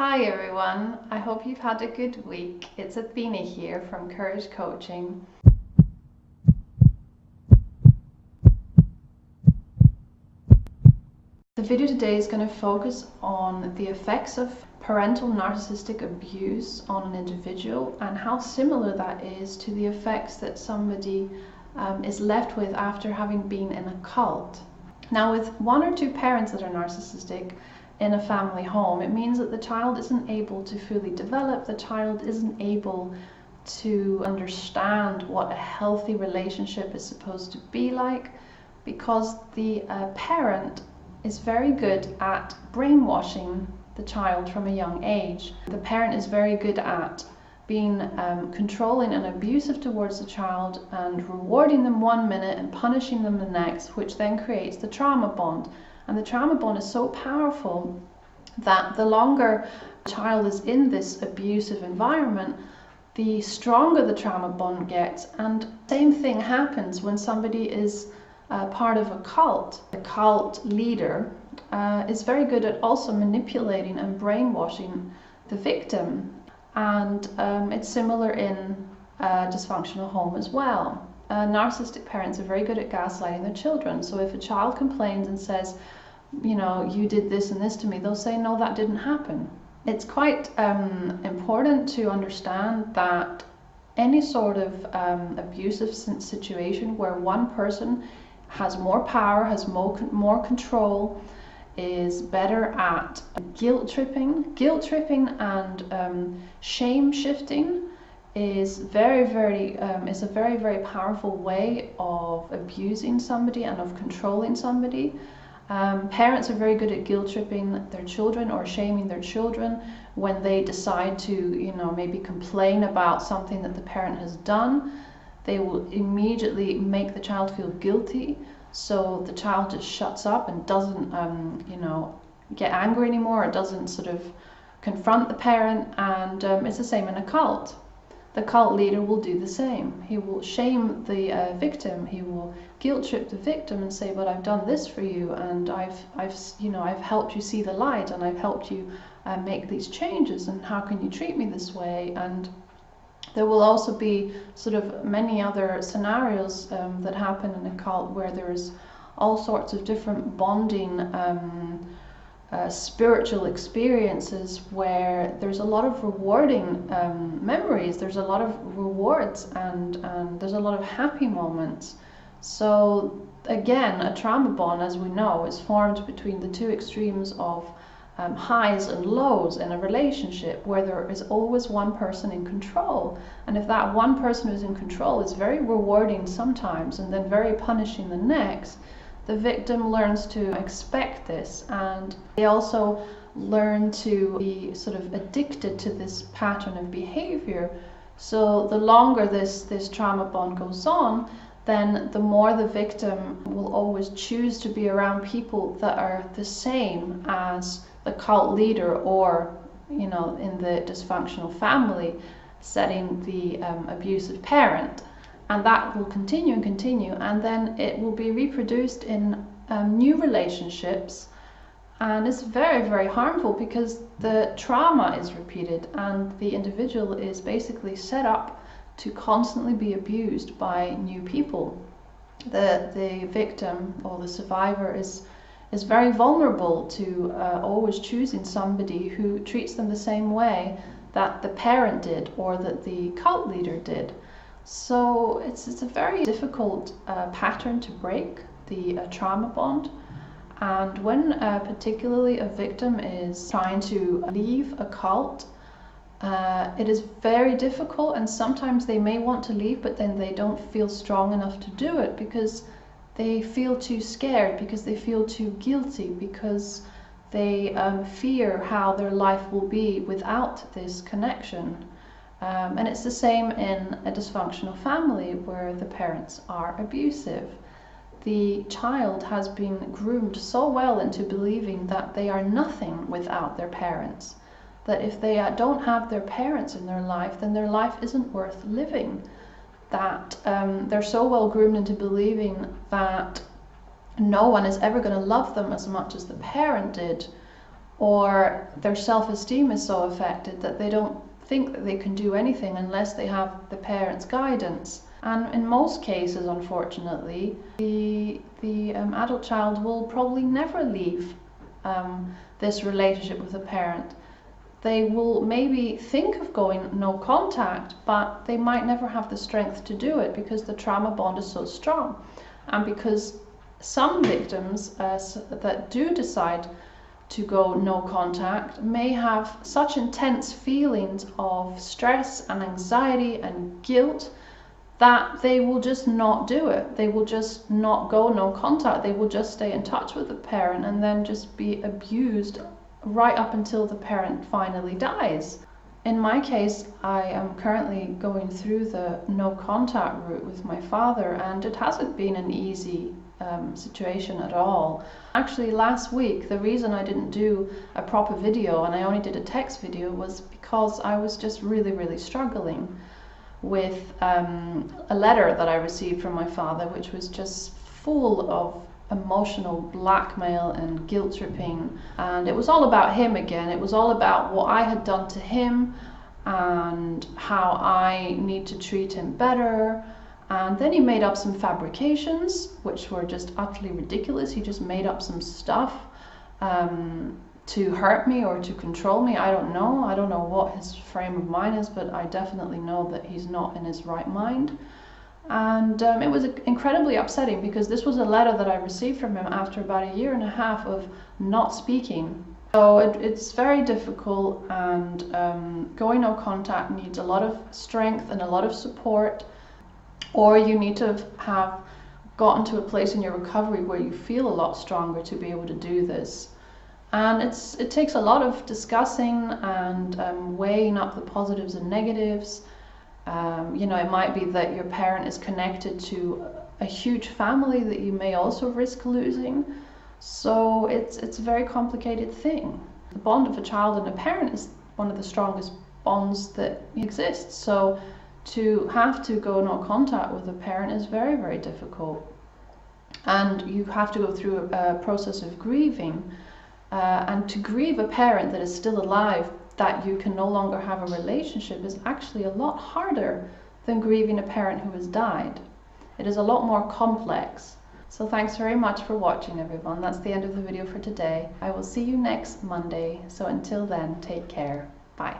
Hi everyone, I hope you've had a good week. It's Athena here from Courage Coaching. The video today is going to focus on the effects of parental narcissistic abuse on an individual and how similar that is to the effects that somebody is left with after having been in a cult. Now, with one or two parents that are narcissistic in a family home, it means that the child isn't able to fully develop, the child isn't able to understand what a healthy relationship is supposed to be like, because the parent is very good at brainwashing the child from a young age. The parent is very good at being controlling and abusive towards the child and rewarding them 1 minute and punishing them the next, which then creates the trauma bond. And the trauma bond is so powerful that the longer the child is in this abusive environment, the stronger the trauma bond gets. And same thing happens when somebody is part of a cult. The cult leader is very good at also manipulating and brainwashing the victim. And it's similar in a dysfunctional home as well. Narcissistic parents are very good at gaslighting their children. So if a child complains and says, you know, you did this and this to me, they'll say, no, that didn't happen. It's quite important to understand that any sort of abusive situation where one person has more power, has more control, is better at guilt tripping and shame shifting is a very, very powerful way of abusing somebody and of controlling somebody. Parents are very good at guilt tripping their children or shaming their children when they decide to, you know, maybe complain about something that the parent has done. They will immediately make the child feel guilty, so the child just shuts up and doesn't, you know, get angry anymore, or doesn't sort of confront the parent. And it's the same in a cult. The cult leader will do the same. He will shame the victim. He will guilt trip the victim and say, "But I've done this for you, and I've helped you see the light, and I've helped you make these changes. And how can you treat me this way?" And there will also be sort of many other scenarios that happen in a cult where there's all sorts of different bonding spiritual experiences where there's a lot of rewarding memories, there's a lot of rewards, and there's a lot of happy moments. So again, a trauma bond, as we know, is formed between the two extremes of highs and lows in a relationship, where there is always one person in control. And if that one person who's in control is very rewarding sometimes and then very punishing the next, the victim learns to expect this, and they also learn to be sort of addicted to this pattern of behavior. So the longer this trauma bond goes on, then the more the victim will always choose to be around people that are the same as the cult leader, or, you know, in the dysfunctional family setting, the abusive parent. And that will continue and continue, and then it will be reproduced in new relationships. And it's very, very harmful because the trauma is repeated and the individual is basically set up to constantly be abused by new people. The victim or the survivor is very vulnerable to always choosing somebody who treats them the same way that the parent did or that the cult leader did. So it's a very difficult pattern to break, the trauma bond. And when particularly a victim is trying to leave a cult, it is very difficult, and sometimes they may want to leave, but then they don't feel strong enough to do it because they feel too scared, because they feel too guilty, because they fear how their life will be without this connection. And it's the same in a dysfunctional family where the parents are abusive. The child has been groomed so well into believing that they are nothing without their parents, that if they don't have their parents in their life, then their life isn't worth living. That they're so well groomed into believing that no one is ever going to love them as much as the parent did, or their self-esteem is so affected that they don't think that they can do anything unless they have the parents' guidance. And in most cases, unfortunately, the adult child will probably never leave this relationship with the parent. They will maybe think of going no contact, but they might never have the strength to do it because the trauma bond is so strong. And because some victims that do decide to go no contact may have such intense feelings of stress and anxiety and guilt that they will just not do it. They will just not go no contact. They will just stay in touch with the parent and then just be abused right up until the parent finally dies. In my case, I am currently going through the no contact route with my father, and it hasn't been an easy situation at all. Actually, last week, the reason I didn't do a proper video and I only did a text video was because I was just really struggling with a letter that I received from my father, which was just full of emotional blackmail and guilt tripping, and it was all about him again. It was all about what I had done to him and how I need to treat him better. And then he made up some fabrications which were just utterly ridiculous. He just made up some stuff to hurt me or to control me. I don't know what his frame of mind is, but I definitely know that he's not in his right mind. And it was incredibly upsetting because this was a letter that I received from him after about 1.5 years of not speaking. So it's very difficult, and going no contact needs a lot of strength and a lot of support, or you need to have gotten to a place in your recovery where you feel a lot stronger to be able to do this. And it takes a lot of discussing and weighing up the positives and negatives. You know, it might be that your parent is connected to a huge family that you may also risk losing. So it's a very complicated thing. The bond of a child and a parent is one of the strongest bonds that exists. So to have to go no contact with a parent is very difficult. And you have to go through a process of grieving. And to grieve a parent that is still alive, that you can no longer have a relationship, is actually a lot harder than grieving a parent who has died. It is a lot more complex. So thanks very much for watching, everyone. That's the end of the video for today. I will see you next Monday. So until then, take care. Bye.